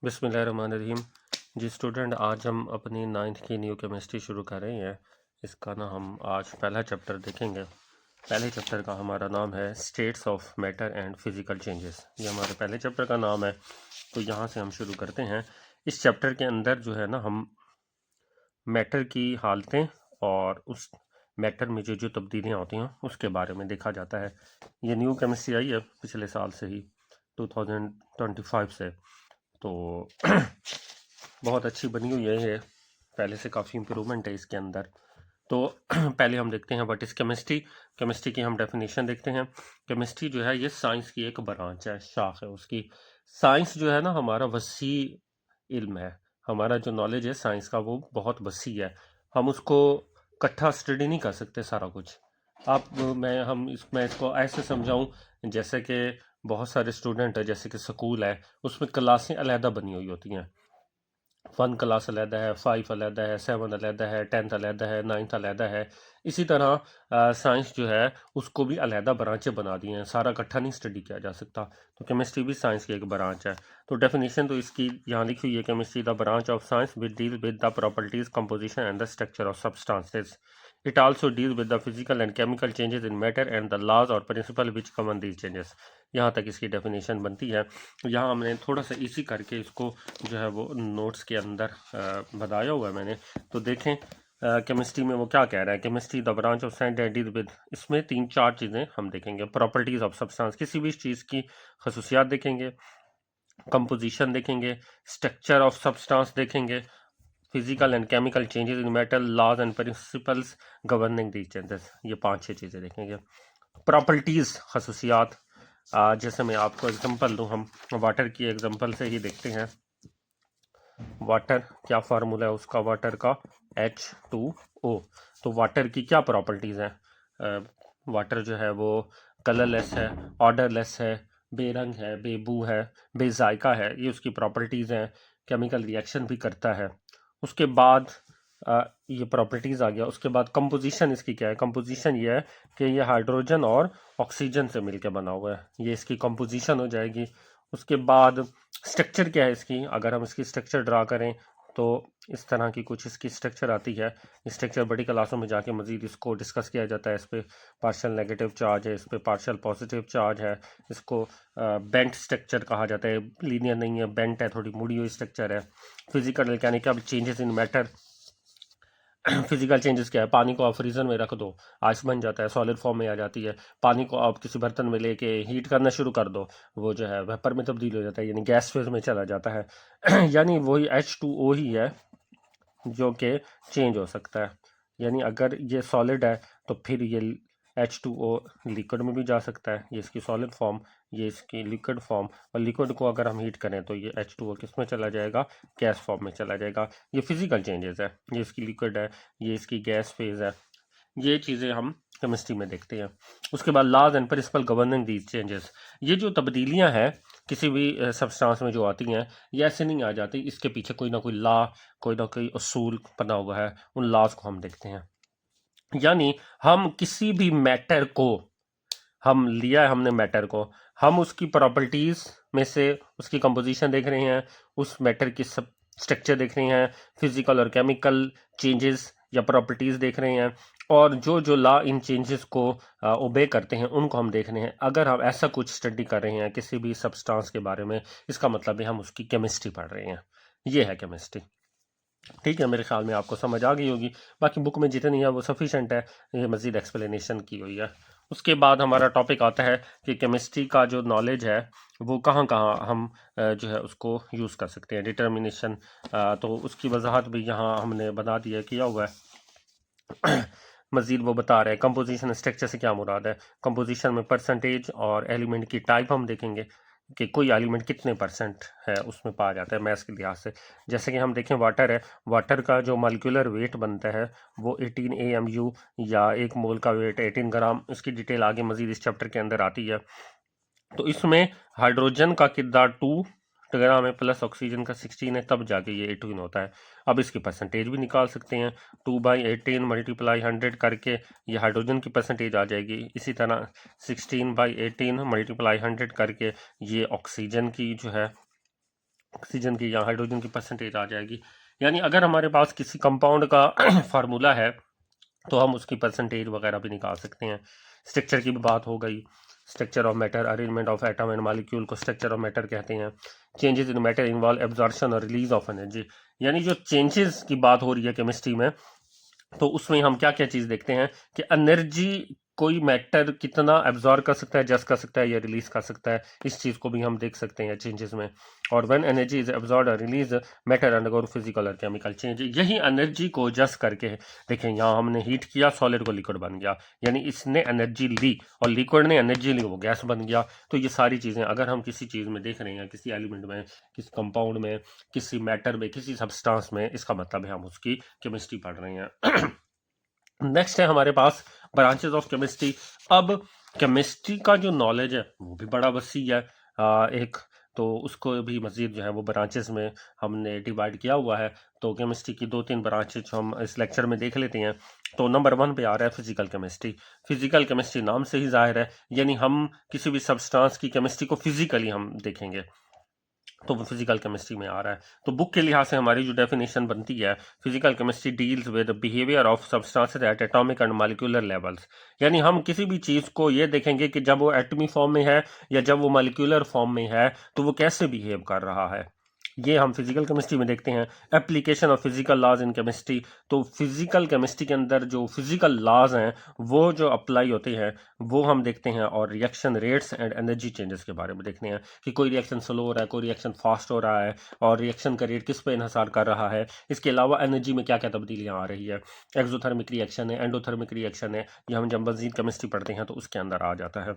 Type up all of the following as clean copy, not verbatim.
बिस्मिल्लाहिर्रहमानिर्रहीम। जी स्टूडेंट, आज हम अपनी 9th की न्यू केमिस्ट्री शुरू कर रहे हैं। इसका ना हम आज पहला चैप्टर देखेंगे। पहले चैप्टर का हमारा नाम है states of matter and physical changes. ये हमारे पहले चैप्टर का नाम है, तो यहाँ से हम शुरू करते हैं। इस चैप्टर के अंदर जो है ना, हम मैटर की हालतें और उस मैटर में जो जो तब्दीलियाँ होती हैं उसके बारे में देखा जाता है। ये न्यू केमिस्ट्री आई है पिछले साल से ही, 2025 से, तो बहुत अच्छी बनी हुई है ये। पहले से काफ़ी इम्प्रूवमेंट है इसके अंदर। तो पहले हम देखते हैं व्हाट इज़ केमिस्ट्री। केमिस्ट्री की हम डेफिनेशन देखते हैं। केमिस्ट्री जो है ये साइंस की एक ब्रांच है, शाख है उसकी। साइंस जो है ना, हमारा वसी इल्म है। हमारा जो नॉलेज है साइंस का वो बहुत वसी है। हम उसको इकट्ठा स्टडी नहीं कर सकते सारा कुछ। मैं इसको ऐसे समझाऊं, जैसे कि बहुत सारे स्टूडेंट है, जैसे कि स्कूल है, उसमें क्लासें अलहदा बनी हुई होती हैं। 1 क्लास अलहदा है, 5 अलहदा है, 7 अलहदा है, 10th अलहदा है, 9th अलहदा है। इसी तरह साइंस जो है उसको भी अलहदा ब्रांचें बना दी हैं, सारा इकट्ठा नहीं स्टडी किया जा सकता। तो केमिस्ट्री भी साइंस की एक ब्रांच है। तो डेफिनेशन तो इसकी यहाँ लिखी हुई है, chemistry the branch of science which deal with the properties, composition and the structure of substances. It also deals with the physical and chemical changes in matter and the laws or principle which govern these changes। यहाँ तक इसकी definition बनती है। यहाँ हमने थोड़ा सा इसी करके इसको जो है वो नोट्स के अंदर बताया हुआ है मैंने। तो देखें केमिस्ट्री में वो क्या कह रहा है। Chemistry the branch of science that deal with, इसमें 3-4 चीज़ें हम देखेंगे। प्रॉपर्टीज ऑफ सब्सटेंस, किसी भी चीज़ की खसूसियात देखेंगे। कंपोजिशन देखेंगे। स्ट्रक्चर ऑफ सब्सटेंस देखेंगे। Physical and chemical changes in metal, laws and principles governing these changes. ये 5-6 चीज़ें देखेंगे। प्रॉपर्टीज, खसूसियात, जैसे मैं आपको एग्जांपल दूं, हम वाटर की एग्जांपल से ही देखते हैं। वाटर क्या फार्मूला है उसका, वाटर का H2O। तो वाटर की क्या प्रॉपर्टीज़ हैं। वाटर जो है वो कलरलेस है, ऑर्डरलेस है, बेरंग है, बेबू है, बेजायका है, ये उसकी प्रॉपर्टीज़ हैं। केमिकल रिएक्शन भी करता है। उसके बाद ये प्रॉपर्टीज़ आ गया। उसके बाद कंपोजिशन इसकी क्या है। कंपोजिशन ये है कि ये हाइड्रोजन और ऑक्सीजन से मिलकर बना हुआ है, ये इसकी कंपोजिशन हो जाएगी। उसके बाद स्ट्रक्चर क्या है इसकी, अगर हम इसकी स्ट्रक्चर ड्रा करें तो इस तरह की कुछ इसकी स्ट्रक्चर आती है। स्ट्रक्चर बड़ी क्लासों में जाके मज़ीद इसको डिस्कस किया जाता है। इस पर पार्शियल नेगेटिव चार्ज है, इस पर पार्शियल पॉजिटिव चार्ज है। इसको बेंट स्ट्रक्चर कहा जाता है, लीनियर नहीं है, बेंट है, थोड़ी मुड़ी हुई स्ट्रक्चर है। Physical mechanical changes in matter. Physical changes क्या है, पानी को आप फ्रीजर में रख दो, आइस बन जाता है, सॉलिड फॉर्म में आ जाती है। पानी को आप किसी बर्तन में लेके हीट करना शुरू कर दो, वो जो है वेपर में तब्दील हो जाता है, यानी गैस फेज में चला जाता है। यानी वही H2O ही है जो कि चेंज हो सकता है। यानी अगर ये सॉलिड है तो फिर ये H2O लिक्विड में भी जा सकता है, ये इसकी सॉलिड फॉर्म, ये इसकी लिक्विड फॉर्म। और लिक्विड को अगर हम हीट करें तो ये H2O किस में चला जाएगा, गैस फॉर्म में चला जाएगा। ये फिजिकल चेंजेस है, ये इसकी लिक्विड है, ये इसकी गैस फेज है। ये चीज़ें हम केमिस्ट्री में देखते हैं। उसके बाद laws and principle governing these changes. ये जो तब्दीलियां हैं किसी भी सब्सटेंस में जो आती हैं, ये ऐसे नहीं आ जाती, इसके पीछे कोई ना कोई लॉ, कोई ना कोई असूल बना हुआ है। उन लॉज को हम देखते हैं। यानी हम किसी भी मैटर को, हम लिया है हमने मैटर को, हम उसकी प्रॉपर्टीज में से उसकी कंपोजिशन देख रहे हैं, उस मैटर की सब स्ट्रक्चर देख रहे हैं, फिजिकल और केमिकल चेंजेस या प्रॉपर्टीज देख रहे हैं, और जो जो लॉ इन चेंजेस को ओबे करते हैं उनको हम देख रहे हैं। अगर हम ऐसा कुछ स्टडी कर रहे हैं किसी भी सब्सटेंस के बारे में, इसका मतलब है हम उसकी केमिस्ट्री पढ़ रहे हैं। ये है केमिस्ट्री। ठीक है, मेरे ख्याल में आपको समझ आ गई होगी। बाकी बुक में जितनी है वो सफिशेंट है, ये मज़ीद एक्सप्लेनेशन की हुई है। उसके बाद हमारा टॉपिक आता है कि केमिस्ट्री का जो नॉलेज है वो कहाँ कहाँ हम जो है उसको यूज़ कर सकते हैं। डिटर्मिनेशन, तो उसकी वजाहत भी यहाँ हमने बता दिया किया हुआ है। मज़ीद वो बता रहे हैं कंपोजिशन स्ट्रक्चर से क्या मुराद है। कंपोजिशन में परसेंटेज और एलिमेंट की टाइप हम देखेंगे कि कोई एलिमेंट कितने परसेंट है उसमें पाया जाता है मैथ्स के लिहाज से। जैसे कि हम देखें वाटर है, वाटर का जो मॉलिक्यूलर वेट बनता है वो 18 AMU, या 1 मोल का वेट 18 ग्राम। इसकी डिटेल आगे मज़ीद इस चैप्टर के अंदर आती है। तो इसमें हाइड्रोजन का किरदार 2 ग्राम है, प्लस ऑक्सीजन का 16 है, तब जाके ये 18 होता है। अब इसकी परसेंटेज भी निकाल सकते हैं, 2/18 मल्टीप्लाई 100 करके ये हाइड्रोजन की परसेंटेज आ जाएगी। इसी तरह 16/18 मल्टीप्लाई 100 करके ये ऑक्सीजन की जो है ऑक्सीजन की या हाइड्रोजन की परसेंटेज आ जाएगी। यानी अगर हमारे पास किसी कंपाउंड का फार्मूला है तो हम उसकी परसेंटेज वगैरह भी निकाल सकते हैं। स्ट्रक्चर की भी बात हो गई, structure of matter, arrangement of atom and molecule को स्ट्रक्चर ऑफ मैटर कहते हैं। Changes in matter involve absorption और रिलीज ऑफ एनर्जी। यानी जो चेंजेस की बात हो रही है केमिस्ट्री में, तो उसमें हम क्या क्या चीज देखते हैं कि एनर्जी कोई मैटर कितना एब्जॉर्ब कर सकता है, जस्ट कर सकता है या रिलीज कर सकता है, इस चीज को भी हम देख सकते हैं चेंजेस में। और व्हेन एनर्जी इज एब्जॉर्ब और रिलीज मैटर अंडरगो फिजिकल और केमिकल चेंज। यही एनर्जी को जस्ट करके देखें, यहाँ हमने हीट किया, सॉलिड को लिक्विड बन गया, यानी इसने एनर्जी ली और लिक्विड ने एनर्जी ली, वो गैस बन गया। तो ये सारी चीजें अगर हम किसी चीज में देख रहे हैं, किसी एलिमेंट में, किसी कंपाउंड में, किसी मैटर में, किसी सब्सटेंस में, इसका मतलब है हम उसकी केमिस्ट्री पढ़ रहे हैं। नेक्स्ट है हमारे पास ब्रांचेस ऑफ केमिस्ट्री। अब केमिस्ट्री का जो नॉलेज है वो भी बड़ा वसी है। एक तो उसको भी मजीद जो है वो ब्रांचेस में हमने डिवाइड किया हुआ है। तो केमिस्ट्री की 2-3 ब्रांचेज हम इस लेक्चर में देख लेते हैं। तो नंबर 1 पे आ रहा है फिजिकल केमिस्ट्री। फिजिकल केमिस्ट्री नाम से ही जाहिर है, यानी हम किसी भी सब्सटेंस की केमिस्ट्री को फिजिकली हम देखेंगे, तो वो फिजिकल केमिस्ट्री में आ रहा है। तो बुक के लिहाज से हमारी जो डेफिनेशन बनती है, physical chemistry deals with behaviour of substances at atomic and molecular levels. यानी हम किसी भी चीज को ये देखेंगे कि जब वो एटमी फॉर्म में है या जब वो मॉलिक्यूलर फॉर्म में है तो वो कैसे बिहेव कर रहा है, ये हम फिजिकल केमिस्ट्री में देखते हैं। Application of physical laws in chemistry. तो फिजिकल केमिस्ट्री के अंदर जो फिजिकल लॉज हैं वो जो अप्लाई होते हैं वो हम देखते हैं। और reaction rates and energy changes के बारे में देखते हैं कि कोई रिएक्शन स्लो हो रहा है, कोई रिएक्शन फास्ट हो रहा है, और रिएक्शन का रेट किस पे इन्हसार कर रहा है। इसके अलावा एनर्जी में क्या क्या तब्दीलियाँ आ रही है। एक्सोथर्मिक रिएक्शन है, एंडोथर्मिक रिएक्शन है, ये हम जब मजीद केमिस्ट्री पढ़ते हैं तो उसके अंदर आ जाता है।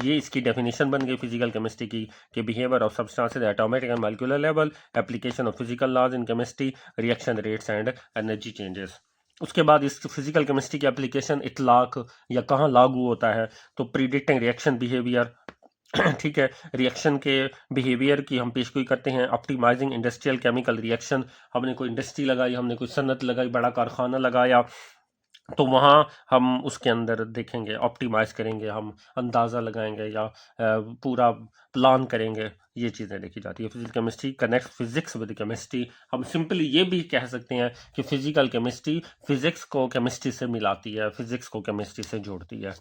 ये इसकी डेफिनेशन बन गई फिजिकल केमिस्ट्री की कि behaviour of substances at atomic and molecular level, application of physical laws in chemistry, reaction rates and energy changes. उसके बाद इस फिजिकल केमिस्ट्री की एप्लीकेशन इतलाक या कहाँ लागू होता है, तो प्रीडिक्टिंग रिएक्शन बिहेवियर, ठीक है, रिएक्शन के बिहेवियर की हम पेशगोई करते हैं। ऑप्टिमाइजिंग इंडस्ट्रियल केमिकल रिएक्शन, हमने कोई इंडस्ट्री लगाई, हमने कोई सनत लगाई, बड़ा कारखाना लगाया, तो वहाँ हम उसके अंदर देखेंगे, ऑप्टिमाइज करेंगे, हम अंदाज़ा लगाएंगे या पूरा प्लान करेंगे, ये चीज़ें देखी जाती है। Physical chemistry connect physics with chemistry. हम सिंपली ये भी कह सकते हैं कि फिजिकल केमिस्ट्री फिजिक्स को केमिस्ट्री से मिलाती है, फिजिक्स को केमिस्ट्री से जोड़ती है।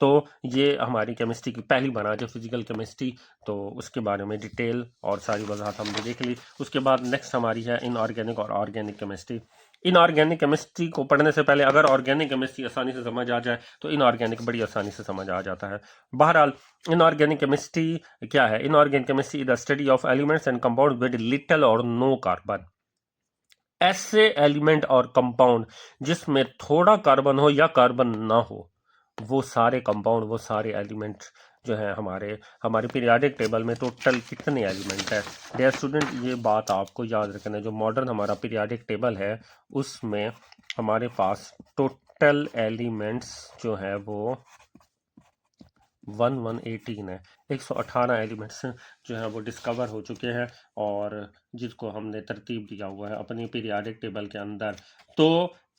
तो ये हमारी केमिस्ट्री की पहली ब्रांच है फिजिकल केमिस्ट्री। तो उसके बारे में डिटेल और सारी वजाहत हमने देख ली। उसके बाद नेक्स्ट हमारी है इनऑर्गेनिक और ऑर्गेनिक केमिस्ट्री। इनऑर्गेनिक केमिस्ट्री को पढ़ने से पहले अगर ऑर्गेनिक केमिस्ट्री आसानी से समझ आ जाए तो इनऑर्गेनिक बड़ी आसानी से समझ आ जाता है। बहरहाल इनऑर्गेनिक केमिस्ट्री क्या है? Inorganic chemistry is the study of elements and compound with little और नो कार्बन। ऐसे एलिमेंट और कंपाउंड जिसमें थोड़ा कार्बन हो या कार्बन ना हो, वो सारे कंपाउंड, वो सारे एलिमेंट जो है हमारे पीरियाडिक टेबल में टोटल कितने एलिमेंट है। डियर स्टूडेंट, ये बात आपको याद रखना है, जो मॉडर्न हमारा पीरियाडिक टेबल है उसमें हमारे पास टोटल एलिमेंट्स जो है वो 118 है। 118 एलिमेंट्स जो हैं वो डिस्कवर हो चुके हैं और जिसको हमने तरतीब दिया हुआ है अपनी पीरियाडिक टेबल के अंदर। तो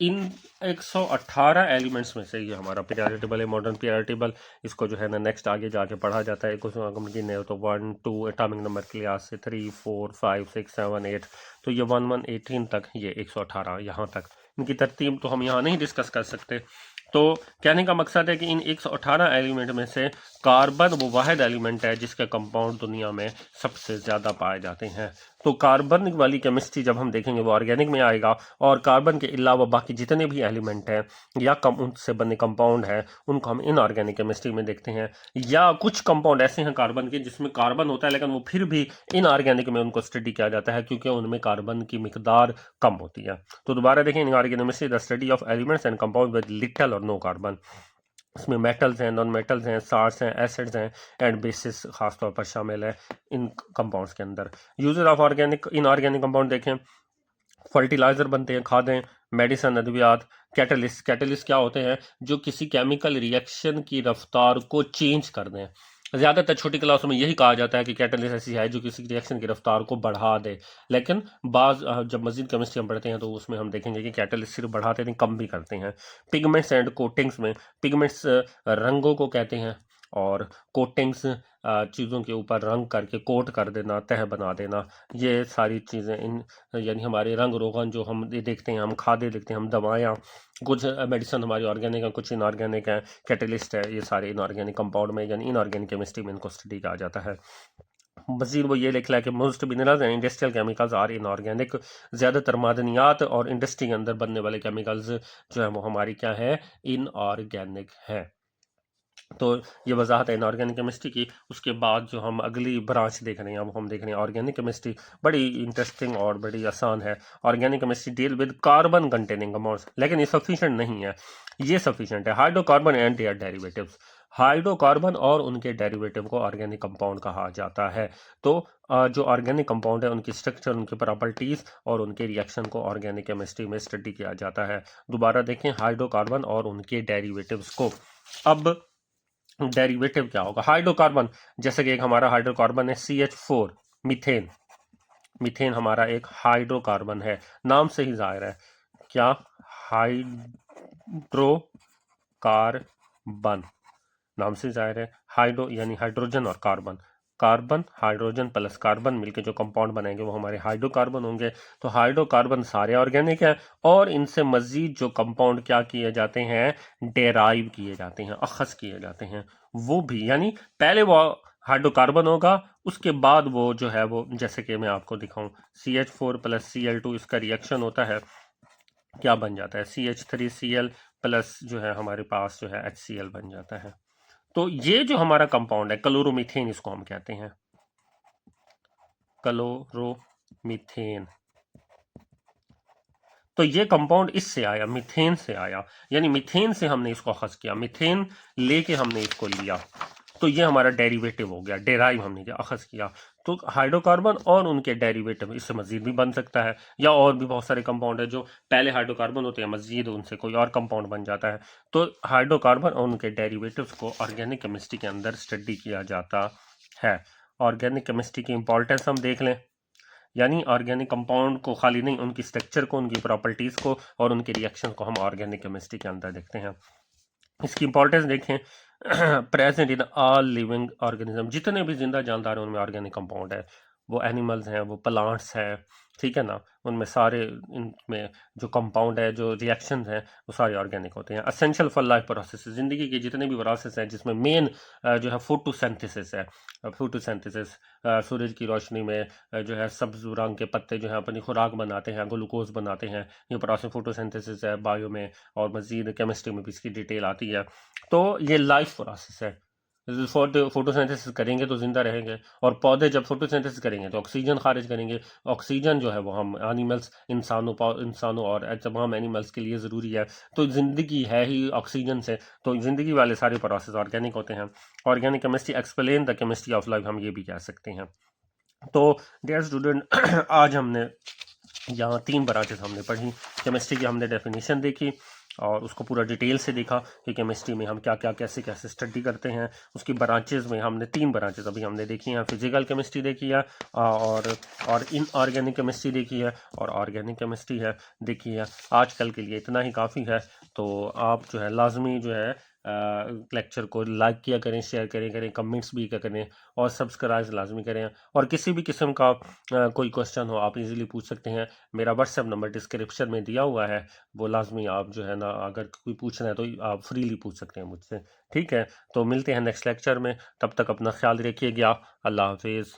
इन 118 एलिमेंट्स में से ये हमारा पीरियाडिक टेबल है, मॉडर्न पीरियाडिक टेबल। इसको जो है ना नेक्स्ट आगे जाके पढ़ा जाता है। कुछ हम गिने तो 1 2 एटॉमिक नंबर के लिहाज से 3 4 5 6 7 8, तो ये 118 तक, ये 118 यहाँ तक। इनकी तरतीब तो हम यहाँ नहीं डिस्कस कर सकते। तो कहने का मकसद है कि इन 118 एलिमेंट में से कार्बन वो वाहिद एलिमेंट है जिसके कंपाउंड दुनिया में सबसे ज़्यादा पाए जाते हैं। तो कार्बन वाली केमिस्ट्री जब हम देखेंगे वो ऑर्गेनिक में आएगा, और कार्बन के अलावा बाकी जितने भी एलिमेंट हैं या कम उनसे बने कंपाउंड हैं उनको हम इनऑर्गेनिक केमिस्ट्री में देखते हैं। या कुछ कंपाउंड ऐसे हैं कार्बन के जिसमें कार्बन होता है लेकिन वो फिर भी इनऑर्गेनिक में उनको स्टडी किया जाता है क्योंकि उनमें कार्बन की मिकदार कम होती है। तो दोबारा देखें, inorganic chemistry the study of elements and compound with little और नो कार्बन। इसमें मेटल्स हैं, नॉन मेटल्स हैं, साल्ट्स हैं, एसिड्स हैं एंड बेसिस खासतौर पर शामिल है इन कंपाउंड्स के अंदर। User of organic inorganic compound देखें, फर्टिलाइजर बनते हैं, खादें, मेडिसन, अद्वियात। कैटलिस्ट, कैटलिस्ट क्या होते हैं? जो किसी केमिकल रिएक्शन की रफ्तार को चेंज कर दें। ज़्यादातर छोटी क्लासों में यही कहा जाता है कि कैटलिस्ट ऐसी है जो किसी रिएक्शन की रफ्तार को बढ़ा दे, लेकिन जब मजीद केमिस्ट्री हम पढ़ते हैं तो उसमें हम देखेंगे कि कैटलिस्ट सिर्फ बढ़ाते नहीं, कम भी करते हैं। पिगमेंट्स एंड कोटिंग्स में, पिगमेंट्स रंगों को कहते हैं और कोटिंग्स, चीज़ों के ऊपर रंग करके कोट कर देना, तह बना देना, ये सारी चीज़ें इन यानी हमारे रंग रोगन जो हम देखते हैं, हम खादे देखते हैं, हम दवायाँ, कुछ मेडिसिन हमारी ऑर्गेनिक है, कुछ इनऑर्गेनिक है, कैटलिस्ट है, ये सारे इनऑर्गेनिक कंपाउंड में यानी इनऑर्गेनिक केमिस्ट्री में इनको स्टडी कहा जाता है। मजीद वो ये लिखा है कि most minerals and industrial chemicals are inorganic, ज़्यादातर मादनियात और इंडस्ट्री के अंदर बनने वाले केमिकल्स जो है वो हमारी क्या है, इनऑर्गेनिक है। तो ये वजाहत है इनऑर्गेनिक केमिस्ट्री की। उसके बाद जो हम अगली ब्रांच देख रहे हैं, अब हम देख रहे हैं ऑर्गेनिक केमिस्ट्री। बड़ी इंटरेस्टिंग और बड़ी आसान है। Organic chemistry deal with carbon containing compounds, लेकिन ये सफिशिएंट नहीं है। ये सफिशिएंट है hydrocarbon and their derivatives. Hydrocarbon और उनके डेरिवेटिव को ऑर्गेनिक कंपाउंड कहा जाता है। तो जो ऑर्गेनिक कंपाउंड है उनकी स्ट्रक्चर, उनकी प्रॉपर्टीज और उनके रिएक्शन को ऑर्गेनिक केमिस्ट्री में स्टडी किया जाता है। दोबारा देखें हाइड्रोकार्बन और उनके डेरिवेटिव्स को। अब डेरिवेटिव क्या होगा? हाइड्रोकार्बन, जैसे कि एक हमारा हाइड्रोकार्बन है CH4, मीथेन। मीथेन हमारा एक हाइड्रोकार्बन है, नाम से ही जाहिर है क्या, हाइड्रोकार्बन, नाम से जाहिर है। हाइड्रो यानी हाइड्रोजन और carbon, carbon hydrogen plus carbon मिलके जो कंपाउंड बनेंगे वो हमारे हाइड्रोकार्बन होंगे। तो हाइड्रोकार्बन सारे ऑर्गेनिक हैं और इनसे मजीद जो कंपाउंड क्या किए जाते हैं, डेराइव किए जाते हैं, अखज़ किए जाते हैं। वो भी यानी पहले वो हाइड्रोकार्बन होगा, उसके बाद वो जो है वो, जैसे कि मैं आपको दिखाऊं, CH4 प्लस Cl2, इसका रिएक्शन होता है, क्या बन जाता है, CH3Cl प्लस जो है हमारे पास जो है HCl बन जाता है। तो ये जो हमारा कंपाउंड है क्लोरोमीथेन, इसको हम कहते हैं क्लोरोमीथेन। तो ये कंपाउंड इससे आया, मीथेन से आया, यानी मीथेन से हमने इसको अखज़ किया, मीथेन लेके हमने इसको लिया, तो ये हमारा डेरिवेटिव हो गया, डेराइव हमने अखज़ किया। तो हाइड्रोकार्बन और उनके डेरिवेटिव, इससे मजीद भी बन सकता है, या और भी बहुत सारे कंपाउंड है जो पहले हाइड्रोकार्बन होते हैं, मजीद उनसे कोई और कंपाउंड बन जाता है। तो हाइड्रोकार्बन और उनके डेरिवेटिव्स को ऑर्गेनिक केमिस्ट्री के अंदर स्टडी किया जाता है। ऑर्गेनिक केमिस्ट्री की इंपॉर्टेंस हम देख लें, यानी ऑर्गेनिक कंपाउंड को खाली नहीं, उनकी स्ट्रक्चर को, उनकी प्रॉपर्टीज को और उनके रिएक्शन को हम ऑर्गेनिक केमिस्ट्री के अंदर देखते हैं। इसकी इंपॉर्टेंस देखें, present in all living organism, जितने भी जिंदा जानदार हैं उनमें ऑर्गेनिक कंपाउंड है। वो एनिमल्स हैं, वो प्लांट्स हैं, ठीक है ना, उनमें सारे, इनमें जो कंपाउंड है, जो रिएक्शंस हैं, वो सारे ऑर्गेनिक होते हैं। असेंशियल फॉर लाइफ प्रोसेस, जिंदगी के जितने भी प्रोसेस हैं, जिसमें मेन जो है फोटोसिंथेसिस है। फोटोसिंथेसिस, सूरज की रोशनी में जो है सब्ज रंग के पत्ते जो है अपनी खुराक बनाते हैं, ग्लूकोज बनाते हैं, ये प्रोसेस फोटोसिंथेसिस है बायो में, और मजीद केमिस्ट्री में भी इसकी डिटेल आती है। तो ये लाइफ प्रोसेस है। फोटोसिंथेसिस करेंगे तो जिंदा रहेंगे, और पौधे जब फोटोसिंथेसिस करेंगे तो ऑक्सीजन खारिज करेंगे। ऑक्सीजन जो है वो हम एनिमल्स, इंसानों और तमाम एनिमल्स के लिए ज़रूरी है। तो ज़िंदगी है ही ऑक्सीजन से, तो ज़िंदगी वाले सारे प्रोसेस ऑर्गेनिक होते हैं। Organic chemistry explain the chemistry of life, हम ये भी कह सकते हैं। तो डियर स्टूडेंट, आज हमने यहाँ 3 ब्रांचेस हमने पढ़ी। केमिस्ट्री की हमने डेफिनेशन देखी और उसको पूरा डिटेल से देखा कि केमिस्ट्री में हम क्या क्या कैसे कैसे स्टडी करते हैं। उसकी ब्रांचेस में हमने 3 ब्रांचेस अभी हमने देखी हैं। फिजिकल केमिस्ट्री देखी है, और इनऑर्गेनिक केमिस्ट्री देखी है, और ऑर्गेनिक केमिस्ट्री है देखी है। आजकल के लिए इतना ही काफ़ी है। तो आप जो है लाजमी जो है लेक्चर को लाइक किया करें, शेयर करें, कमेंट्स भी करें, और सब्सक्राइब लाजमी करें। और किसी भी किस्म का कोई क्वेश्चन हो आप इजीली पूछ सकते हैं। मेरा व्हाट्सएप नंबर डिस्क्रिप्शन में दिया हुआ है, वो लाजमी आप जो है ना, अगर कोई पूछना है तो आप फ्रीली पूछ सकते हैं मुझसे। ठीक है, तो मिलते हैं नेक्स्ट लेक्चर में, तब तक अपना ख्याल रखिएगा। अल्लाह हाफिज़।